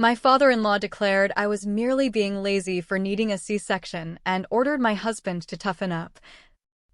My father-in-law declared I was merely being lazy for needing a C-section and ordered my husband to toughen up.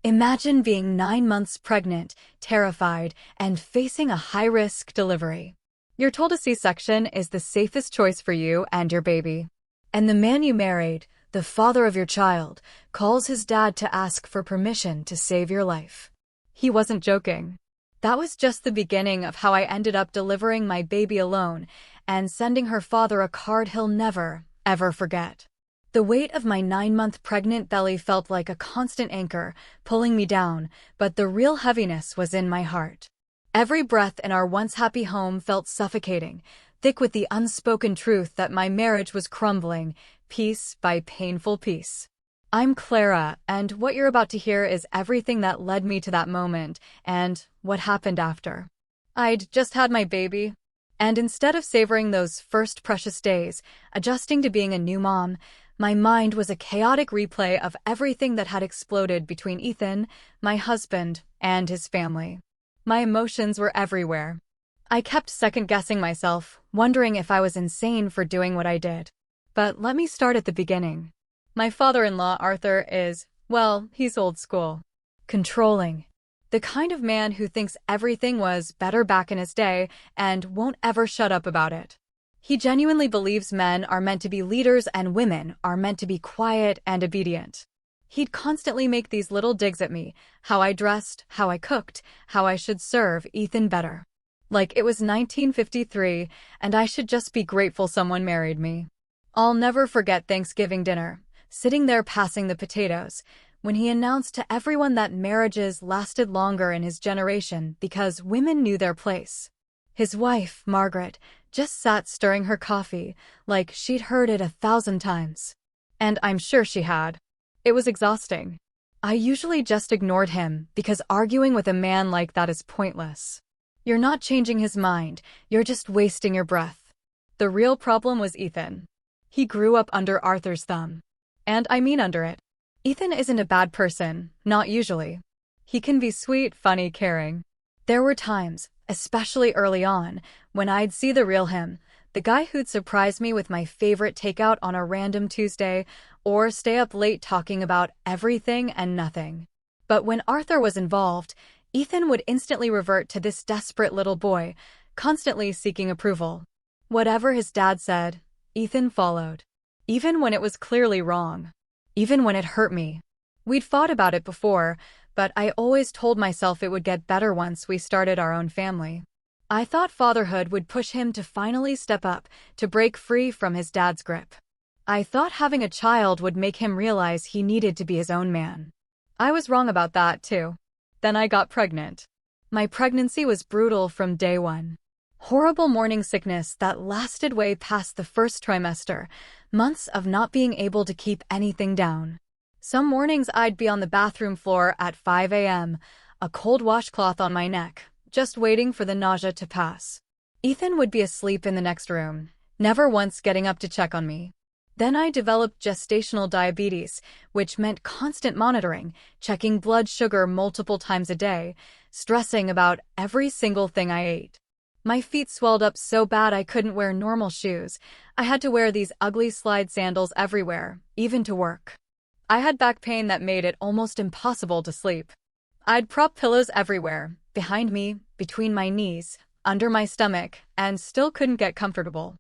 Imagine being 9 months pregnant, terrified, and facing a high-risk delivery. You're told a C-section is the safest choice for you and your baby. And the man you married, the father of your child, calls his dad to ask for permission to save your life. He wasn't joking. That was just the beginning of how I ended up delivering my baby alone and sending her father a card he'll never, ever forget. The weight of my 9-month pregnant belly felt like a constant anchor, pulling me down, but the real heaviness was in my heart. Every breath in our once happy home felt suffocating, thick with the unspoken truth that my marriage was crumbling, piece by painful piece. I'm Clara, and what you're about to hear is everything that led me to that moment and what happened after. I'd just had my baby, and instead of savoring those first precious days, adjusting to being a new mom, my mind was a chaotic replay of everything that had exploded between Ethan, my husband, and his family. My emotions were everywhere. I kept second-guessing myself, wondering if I was insane for doing what I did. But let me start at the beginning. My father-in-law, Arthur, is, well, he's old school. Controlling. The kind of man who thinks everything was better back in his day and won't ever shut up about it. He genuinely believes men are meant to be leaders and women are meant to be quiet and obedient. He'd constantly make these little digs at me, how I dressed, how I cooked, how I should serve Ethan better. Like it was 1953 and I should just be grateful someone married me. I'll never forget Thanksgiving dinner, sitting there passing the potatoes, when he announced to everyone that marriages lasted longer in his generation because women knew their place. His wife, Margaret, just sat stirring her coffee, like she'd heard it 1,000 times. And I'm sure she had. It was exhausting. I usually just ignored him because arguing with a man like that is pointless. You're not changing his mind, you're just wasting your breath. The real problem was Ethan. He grew up under Arthur's thumb. And I mean under it. Ethan isn't a bad person, not usually. He can be sweet, funny, caring. There were times, especially early on, when I'd see the real him, the guy who'd surprise me with my favorite takeout on a random Tuesday, or stay up late talking about everything and nothing. But when Arthur was involved, Ethan would instantly revert to this desperate little boy, constantly seeking approval. Whatever his dad said, Ethan followed. Even when it was clearly wrong. Even when it hurt me. We'd fought about it before, but I always told myself it would get better once we started our own family. I thought fatherhood would push him to finally step up, to break free from his dad's grip. I thought having a child would make him realize he needed to be his own man. I was wrong about that, too. Then I got pregnant. My pregnancy was brutal from day one. Horrible morning sickness that lasted way past the first trimester, months of not being able to keep anything down. Some mornings I'd be on the bathroom floor at 5 a.m., a cold washcloth on my neck, just waiting for the nausea to pass. Ethan would be asleep in the next room, never once getting up to check on me. Then I developed gestational diabetes, which meant constant monitoring, checking blood sugar multiple times a day, stressing about every single thing I ate. My feet swelled up so bad I couldn't wear normal shoes. I had to wear these ugly slide sandals everywhere, even to work. I had back pain that made it almost impossible to sleep. I'd prop pillows everywhere, behind me, between my knees, under my stomach, and still couldn't get comfortable.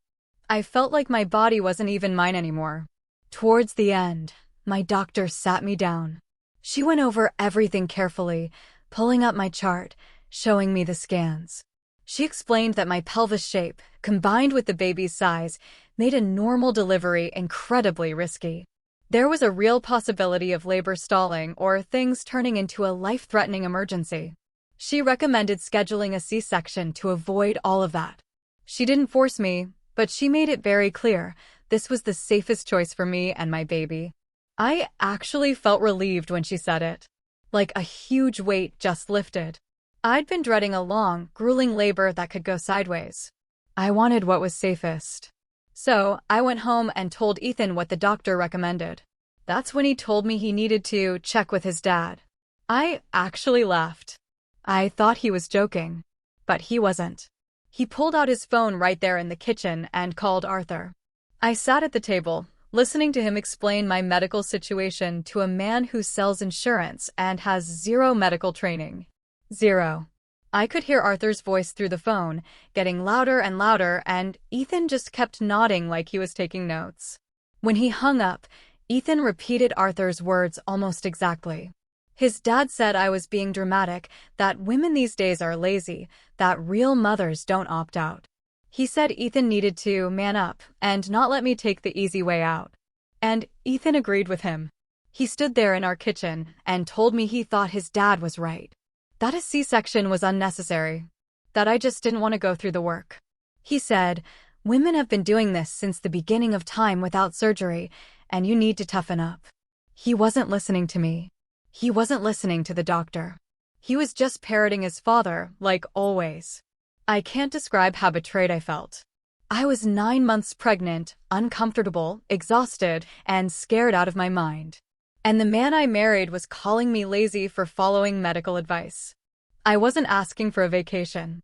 I felt like my body wasn't even mine anymore. Towards the end, my doctor sat me down. She went over everything carefully, pulling up my chart, showing me the scans. She explained that my pelvis shape, combined with the baby's size, made a normal delivery incredibly risky. There was a real possibility of labor stalling or things turning into a life-threatening emergency. She recommended scheduling a C-section to avoid all of that. She didn't force me, but she made it very clear this was the safest choice for me and my baby. I actually felt relieved when she said it. Like a huge weight just lifted. I'd been dreading a long, grueling labor that could go sideways. I wanted what was safest. So, I went home and told Ethan what the doctor recommended. That's when he told me he needed to check with his dad. I actually laughed. I thought he was joking. But he wasn't. He pulled out his phone right there in the kitchen and called Arthur. I sat at the table, listening to him explain my medical situation to a man who sells insurance and has zero medical training. Zero. I could hear Arthur's voice through the phone, getting louder and louder, and Ethan just kept nodding like he was taking notes. When he hung up, Ethan repeated Arthur's words almost exactly. His dad said I was being dramatic, that women these days are lazy, that real mothers don't opt out. He said Ethan needed to man up and not let me take the easy way out. And Ethan agreed with him. He stood there in our kitchen and told me he thought his dad was right. That a C-section was unnecessary. That I just didn't want to go through the work. He said, "Women have been doing this since the beginning of time without surgery, and you need to toughen up." He wasn't listening to me. He wasn't listening to the doctor. He was just parroting his father, like always. I can't describe how betrayed I felt. I was 9 months pregnant, uncomfortable, exhausted, and scared out of my mind. And the man I married was calling me lazy for following medical advice. I wasn't asking for a vacation.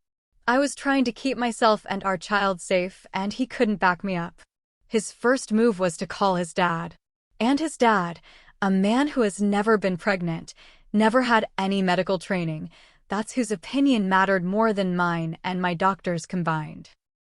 I was trying to keep myself and our child safe, and he couldn't back me up. His first move was to call his dad. And his dad, a man who has never been pregnant, never had any medical training, that's whose opinion mattered more than mine and my doctor's combined.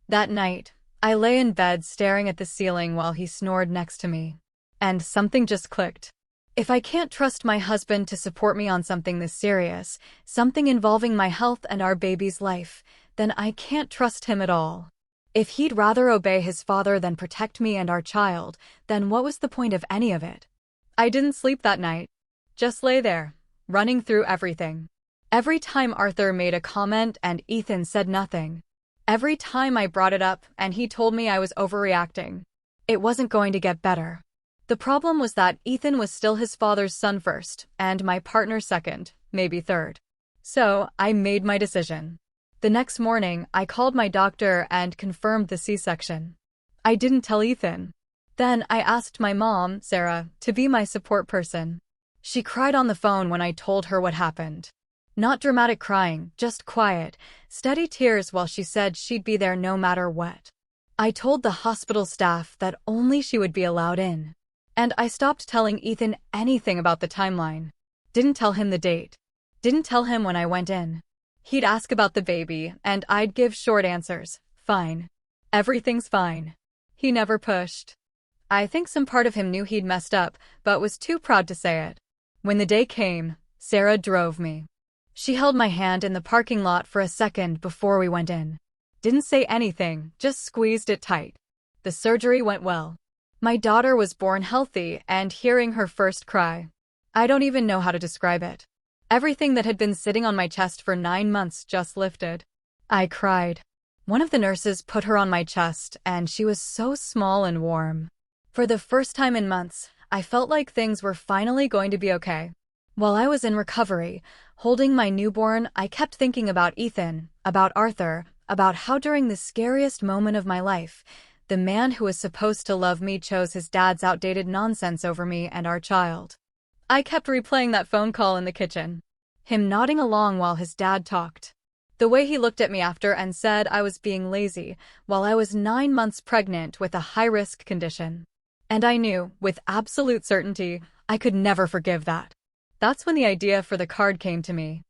That night, I lay in bed staring at the ceiling while he snored next to me. And something just clicked. If I can't trust my husband to support me on something this serious, something involving my health and our baby's life, then I can't trust him at all. If he'd rather obey his father than protect me and our child, then what was the point of any of it? I didn't sleep that night. Just lay there, running through everything. Every time Arthur made a comment and Ethan said nothing. Every time I brought it up and he told me I was overreacting. It wasn't going to get better. The problem was that Ethan was still his father's son first, and my partner second, maybe third. So, I made my decision. The next morning, I called my doctor and confirmed the C-section. I didn't tell Ethan. Then I asked my mom, Sarah, to be my support person. She cried on the phone when I told her what happened. Not dramatic crying, just quiet, steady tears while she said she'd be there no matter what. I told the hospital staff that only she would be allowed in. And I stopped telling Ethan anything about the timeline. Didn't tell him the date. Didn't tell him when I went in. He'd ask about the baby, and I'd give short answers. Fine. Everything's fine. He never pushed. I think some part of him knew he'd messed up, but was too proud to say it. When the day came, Sarah drove me. She held my hand in the parking lot for a second before we went in. Didn't say anything, just squeezed it tight. The surgery went well. My daughter was born healthy, and hearing her first cry. I don't even know how to describe it. Everything that had been sitting on my chest for 9 months just lifted. I cried. One of the nurses put her on my chest, and she was so small and warm. For the first time in months, I felt like things were finally going to be okay. While I was in recovery, holding my newborn, I kept thinking about Ethan, about Arthur, about how during the scariest moment of my life, the man who was supposed to love me chose his dad's outdated nonsense over me and our child. I kept replaying that phone call in the kitchen. Him nodding along while his dad talked. The way he looked at me after and said I was being lazy, while I was 9 months pregnant with a high-risk condition. And I knew, with absolute certainty, I could never forgive that. That's when the idea for the card came to me.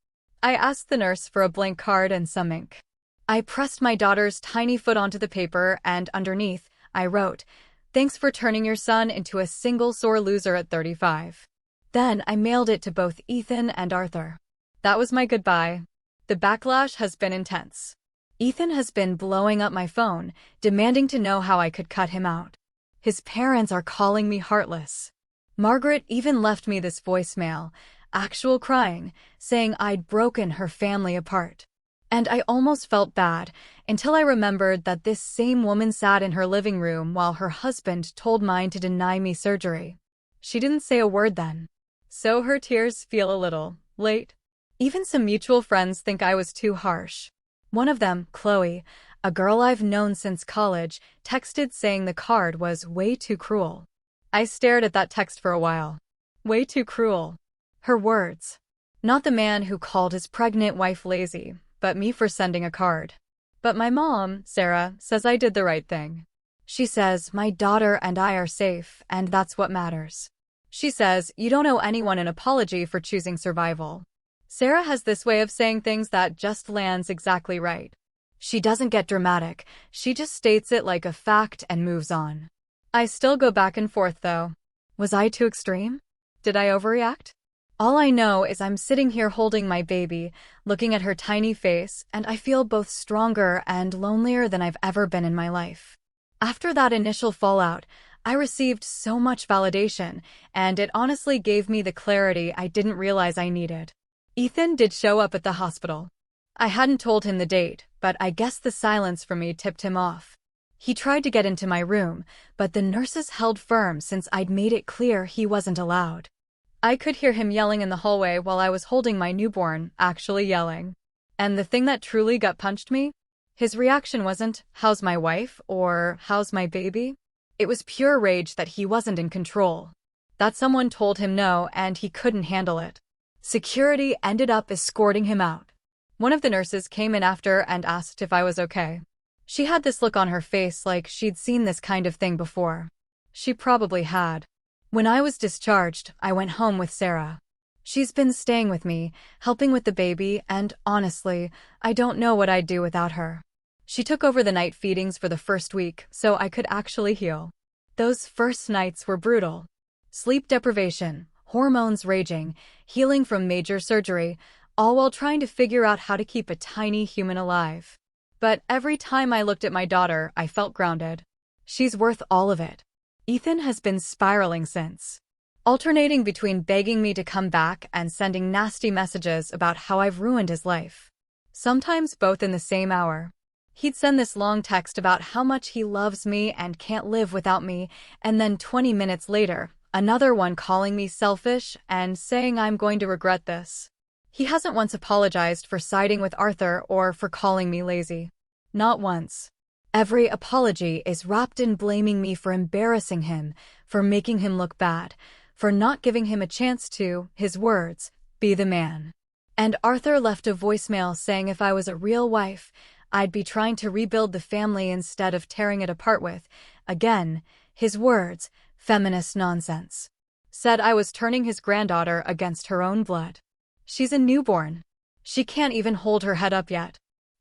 I asked the nurse for a blank card and some ink. I pressed my daughter's tiny foot onto the paper, and underneath, I wrote, "Thanks for turning your son into a single sore loser at 35. Then I mailed it to both Ethan and Arthur. That was my goodbye. The backlash has been intense. Ethan has been blowing up my phone, demanding to know how I could cut him out. His parents are calling me heartless. Margaret even left me this voicemail, actual crying, saying I'd broken her family apart. And I almost felt bad, until I remembered that this same woman sat in her living room while her husband told mine to deny me surgery. She didn't say a word then. So her tears feel a little late. Even some mutual friends think I was too harsh. One of them, Chloe, a girl I've known since college, texted saying the card was way too cruel. I stared at that text for a while. Way too cruel. Her words. Not the man who called his pregnant wife lazy, but me for sending a card. But my mom, Sarah, says I did the right thing. She says my daughter and I are safe, and that's what matters. She says you don't owe anyone an apology for choosing survival. Sarah has this way of saying things that just lands exactly right. She doesn't get dramatic, she just states it like a fact and moves on. I still go back and forth though. Was I too extreme? Did I overreact? All I know is I'm sitting here holding my baby, looking at her tiny face, and I feel both stronger and lonelier than I've ever been in my life. After that initial fallout, I received so much validation, and it honestly gave me the clarity I didn't realize I needed. Ethan did show up at the hospital. I hadn't told him the date, but I guess the silence from me tipped him off. He tried to get into my room, but the nurses held firm since I'd made it clear he wasn't allowed. I could hear him yelling in the hallway while I was holding my newborn, actually yelling. And the thing that truly gut-punched me? His reaction wasn't, "How's my wife?" or "How's my baby?" It was pure rage that he wasn't in control. That someone told him no and he couldn't handle it. Security ended up escorting him out. One of the nurses came in after and asked if I was okay. She had this look on her face like she'd seen this kind of thing before. She probably had. When I was discharged, I went home with Sarah. She's been staying with me, helping with the baby, and honestly, I don't know what I'd do without her. She took over the night feedings for the first week, so I could actually heal. Those first nights were brutal. Sleep deprivation, hormones raging, healing from major surgery, all while trying to figure out how to keep a tiny human alive. But every time I looked at my daughter, I felt grounded. She's worth all of it. Ethan has been spiraling since, alternating between begging me to come back and sending nasty messages about how I've ruined his life. Sometimes both in the same hour. He'd send this long text about how much he loves me and can't live without me, and then 20 minutes later, another one calling me selfish and saying I'm going to regret this. He hasn't once apologized for siding with Arthur or for calling me lazy. Not once. Every apology is wrapped in blaming me for embarrassing him, for making him look bad, for not giving him a chance to, his words, be the man. And Arthur left a voicemail saying if I was a real wife, I'd be trying to rebuild the family instead of tearing it apart with, again, his words, feminist nonsense. Said I was turning his granddaughter against her own blood. She's a newborn. She can't even hold her head up yet.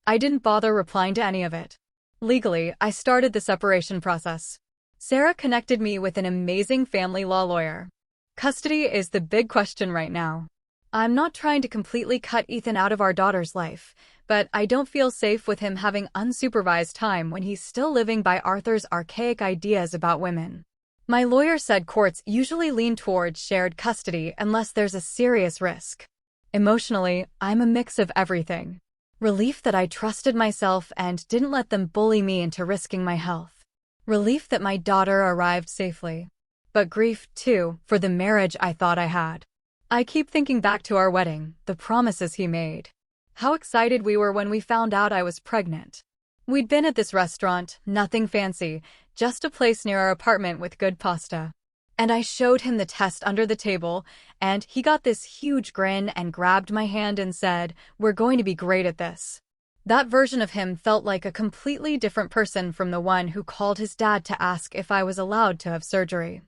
I didn't bother replying to any of it. Legally, I started the separation process. Sarah connected me with an amazing family law lawyer. Custody is the big question right now. I'm not trying to completely cut Ethan out of our daughter's life, but I don't feel safe with him having unsupervised time when he's still living by Arthur's archaic ideas about women. My lawyer said courts usually lean towards shared custody unless there's a serious risk. Emotionally, I'm a mix of everything. Relief that I trusted myself and didn't let them bully me into risking my health. Relief that my daughter arrived safely. But grief, too, for the marriage I thought I had. I keep thinking back to our wedding, the promises he made. How excited we were when we found out I was pregnant. We'd been at this restaurant, nothing fancy, just a place near our apartment with good pasta. And I showed him the test under the table, and he got this huge grin and grabbed my hand and said, "We're going to be great at this." That version of him felt like a completely different person from the one who called his dad to ask if I was allowed to have surgery.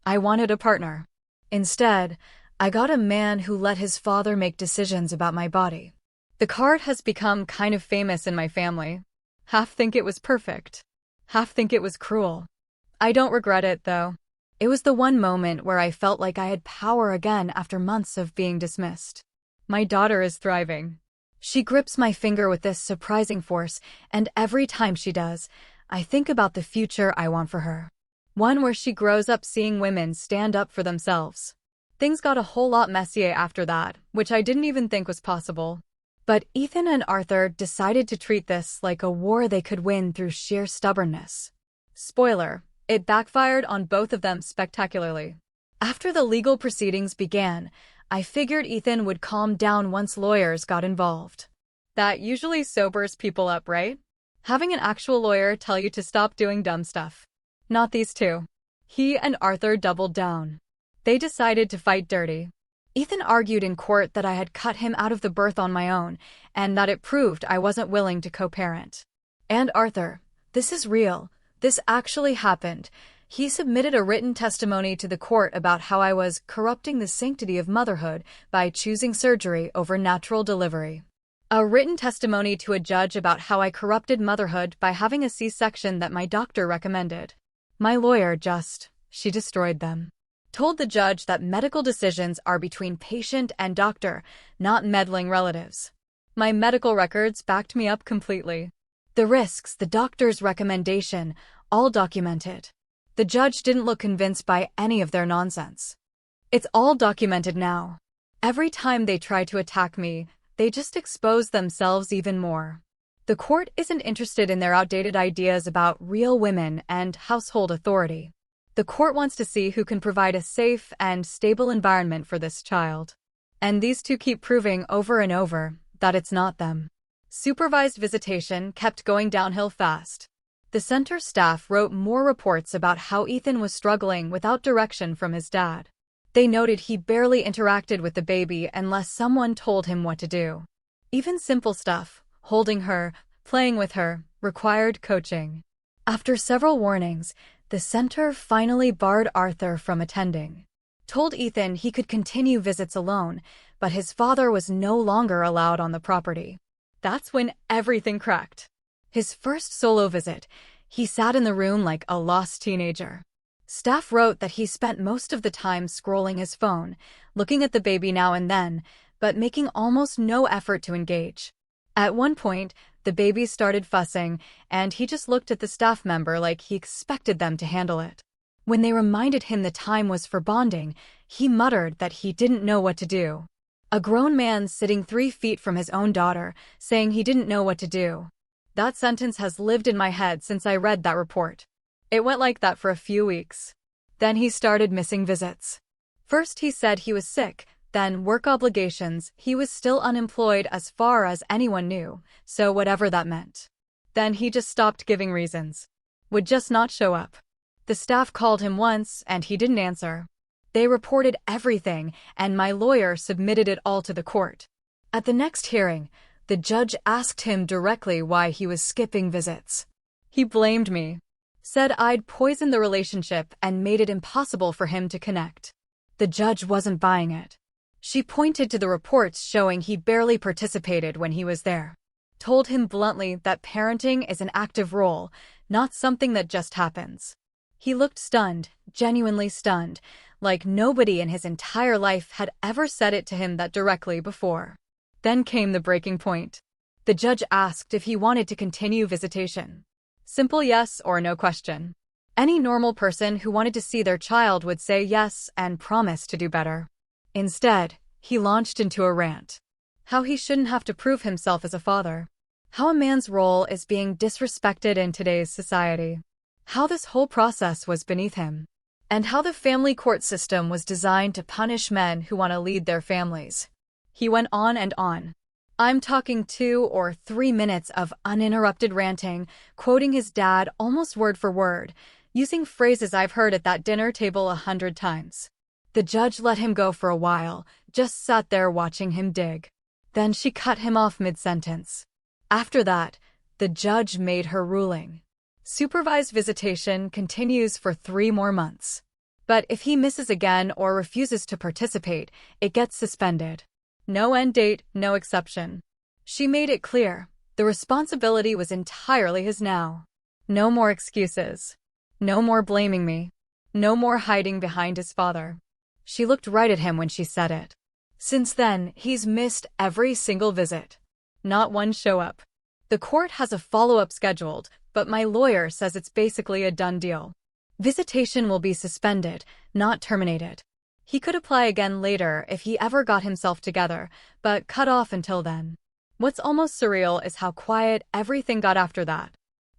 I wanted a partner. Instead, I got a man who let his father make decisions about my body. The card has become kind of famous in my family. Half think it was perfect. Half think it was cruel. I don't regret it, though. It was the one moment where I felt like I had power again after months of being dismissed. My daughter is thriving. She grips my finger with this surprising force, and every time she does, I think about the future I want for her. One where she grows up seeing women stand up for themselves. Things got a whole lot messier after that, which I didn't even think was possible. But Ethan and Arthur decided to treat this like a war they could win through sheer stubbornness. Spoiler. It backfired on both of them spectacularly. After the legal proceedings began, I figured Ethan would calm down once lawyers got involved. That usually sobers people up, right? Having an actual lawyer tell you to stop doing dumb stuff. Not these two. He and Arthur doubled down. They decided to fight dirty. Ethan argued in court that I had cut him out of the birth on my own, and that it proved I wasn't willing to co-parent. And Arthur, this is real. This actually happened. He submitted a written testimony to the court about how I was corrupting the sanctity of motherhood by choosing surgery over natural delivery. A written testimony to a judge about how I corrupted motherhood by having a C-section that my doctor recommended. My lawyer she destroyed them. Told the judge that medical decisions are between patient and doctor, not meddling relatives. My medical records backed me up completely. The risks, the doctor's recommendation, all documented. The judge didn't look convinced by any of their nonsense. It's all documented now. Every time they try to attack me, they just expose themselves even more. The court isn't interested in their outdated ideas about real women and household authority. The court wants to see who can provide a safe and stable environment for this child. And these two keep proving over and over that it's not them. Supervised visitation kept going downhill fast. The center staff wrote more reports about how Ethan was struggling without direction from his dad. They noted he barely interacted with the baby unless someone told him what to do. Even simple stuff, holding her, playing with her, required coaching. After several warnings, the center finally barred Arthur from attending. Told Ethan he could continue visits alone, but his father was no longer allowed on the property. That's when everything cracked. His first solo visit, he sat in the room like a lost teenager. Staff wrote that he spent most of the time scrolling his phone, looking at the baby now and then, but making almost no effort to engage. At one point, the baby started fussing, and he just looked at the staff member like he expected them to handle it. When they reminded him the time was for bonding, he muttered that he didn't know what to do. A grown man sitting 3 feet from his own daughter, saying he didn't know what to do. That sentence has lived in my head since I read that report. It went like that for a few weeks. Then he started missing visits. First he said he was sick, then work obligations, he was still unemployed as far as anyone knew, so whatever that meant. Then he just stopped giving reasons. Would just not show up. The staff called him once, and he didn't answer. They reported everything, and my lawyer submitted it all to the court. At the next hearing, the judge asked him directly why he was skipping visits. He blamed me. Said I'd poisoned the relationship and made it impossible for him to connect. The judge wasn't buying it. She pointed to the reports showing he barely participated when he was there. Told him bluntly that parenting is an active role, not something that just happens. He looked stunned, genuinely stunned, like nobody in his entire life had ever said it to him that directly before. Then came the breaking point. The judge asked if he wanted to continue visitation. Simple yes or no question. Any normal person who wanted to see their child would say yes and promise to do better. Instead, he launched into a rant. How he shouldn't have to prove himself as a father. How a man's role is being disrespected in today's society. How this whole process was beneath him. And how the family court system was designed to punish men who want to lead their families. He went on and on. I'm talking 2 or 3 minutes of uninterrupted ranting, quoting his dad almost word for word, using phrases I've heard at that dinner table 100 times. The judge let him go for a while, just sat there watching him dig. Then she cut him off mid-sentence. After that, the judge made her ruling. Supervised visitation continues for 3 more months. But if he misses again or refuses to participate, it gets suspended. No end date, no exception. She made it clear, the responsibility was entirely his now. No more excuses. No more blaming me. No more hiding behind his father. She looked right at him when she said it. Since then, he's missed every single visit. Not one show-up. The court has a follow-up scheduled, but my lawyer says it's basically a done deal. Visitation will be suspended, not terminated. He could apply again later if he ever got himself together, but cut off until then. What's almost surreal is how quiet everything got after that.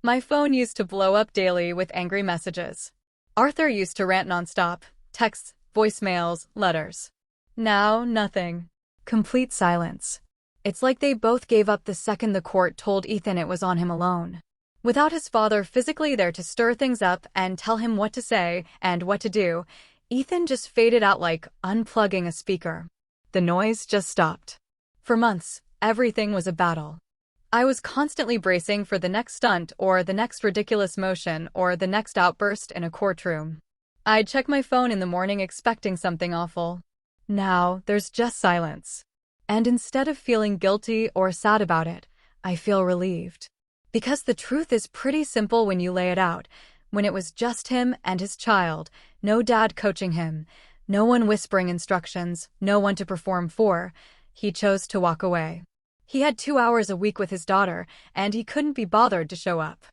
My phone used to blow up daily with angry messages. Arthur used to rant nonstop, texts, voicemails, letters. Now, nothing. Complete silence. It's like they both gave up the second the court told Ethan it was on him alone. Without his father physically there to stir things up and tell him what to say and what to do, Ethan just faded out like unplugging a speaker. The noise just stopped. For months, everything was a battle. I was constantly bracing for the next stunt or the next ridiculous motion or the next outburst in a courtroom. I'd check my phone in the morning expecting something awful. Now, there's just silence. And instead of feeling guilty or sad about it, I feel relieved. Because the truth is pretty simple when you lay it out. When it was just him and his child, no dad coaching him, no one whispering instructions, no one to perform for, he chose to walk away. He had 2 hours a week with his daughter, and he couldn't be bothered to show up.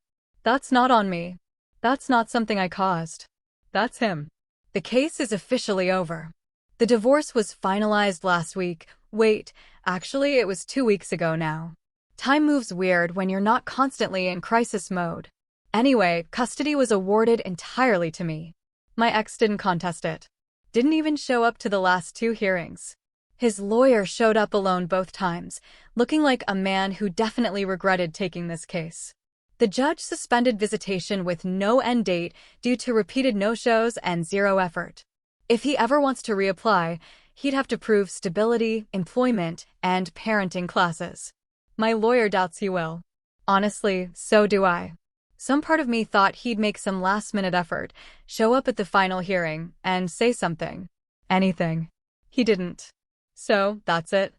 That's not on me. That's not something I caused. That's him. The case is officially over. The divorce was finalized last week. Wait, actually it was 2 weeks ago now. Time moves weird when you're not constantly in crisis mode. Anyway, custody was awarded entirely to me. My ex didn't contest it. Didn't even show up to the last 2 hearings. His lawyer showed up alone both times, looking like a man who definitely regretted taking this case. The judge suspended visitation with no end date due to repeated no-shows and zero effort. If he ever wants to reapply, he'd have to prove stability, employment, and parenting classes. My lawyer doubts he will. Honestly, so do I. Some part of me thought he'd make some last-minute effort, show up at the final hearing, and say something. Anything. He didn't. So, that's it.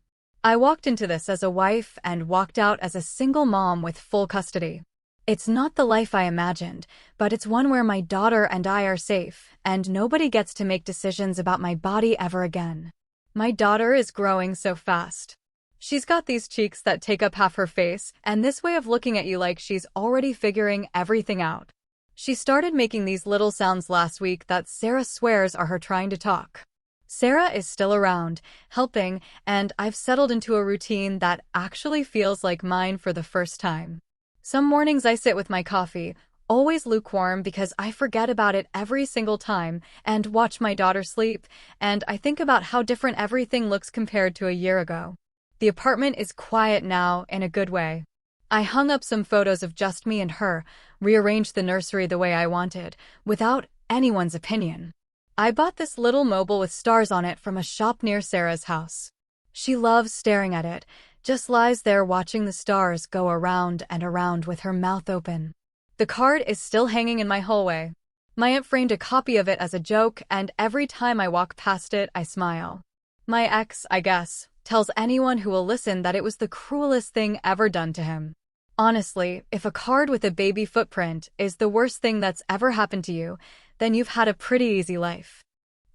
I walked into this as a wife and walked out as a single mom with full custody. It's not the life I imagined, but it's one where my daughter and I are safe, and nobody gets to make decisions about my body ever again. My daughter is growing so fast. She's got these cheeks that take up half her face, and this way of looking at you like she's already figuring everything out. She started making these little sounds last week that Sarah swears are her trying to talk. Sarah is still around, helping, and I've settled into a routine that actually feels like mine for the first time. Some mornings I sit with my coffee, always lukewarm because I forget about it every single time, and watch my daughter sleep, and I think about how different everything looks compared to a year ago. The apartment is quiet now in a good way. I hung up some photos of just me and her, rearranged the nursery the way I wanted, without anyone's opinion. I bought this little mobile with stars on it from a shop near Sarah's house. She loves staring at it, just lies there watching the stars go around and around with her mouth open. The card is still hanging in my hallway. My aunt framed a copy of it as a joke, and every time I walk past it, I smile. My ex, I guess, tells anyone who will listen that it was the cruelest thing ever done to him. Honestly, if a card with a baby footprint is the worst thing that's ever happened to you, then you've had a pretty easy life.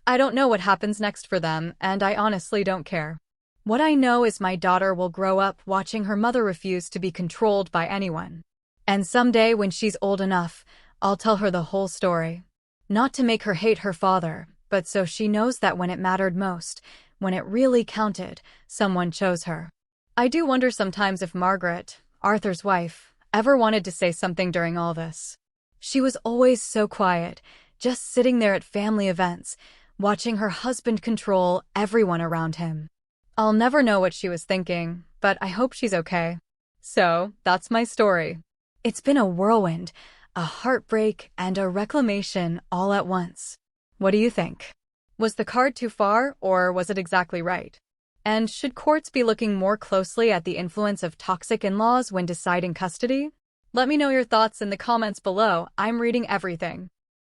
I don't know what happens next for them, and I honestly don't care. What I know is my daughter will grow up watching her mother refuse to be controlled by anyone. And someday when she's old enough, I'll tell her the whole story. Not to make her hate her father, but so she knows that when it mattered most, when it really counted, someone chose her. I do wonder sometimes if Margaret, Arthur's wife, ever wanted to say something during all this. She was always so quiet, just sitting there at family events, watching her husband control everyone around him. I'll never know what she was thinking, but I hope she's okay. So, that's my story. It's been a whirlwind, a heartbreak, and a reclamation all at once. What do you think? Was the card too far, or was it exactly right? And should courts be looking more closely at the influence of toxic in-laws when deciding custody? Let me know your thoughts in the comments below. I'm reading everything.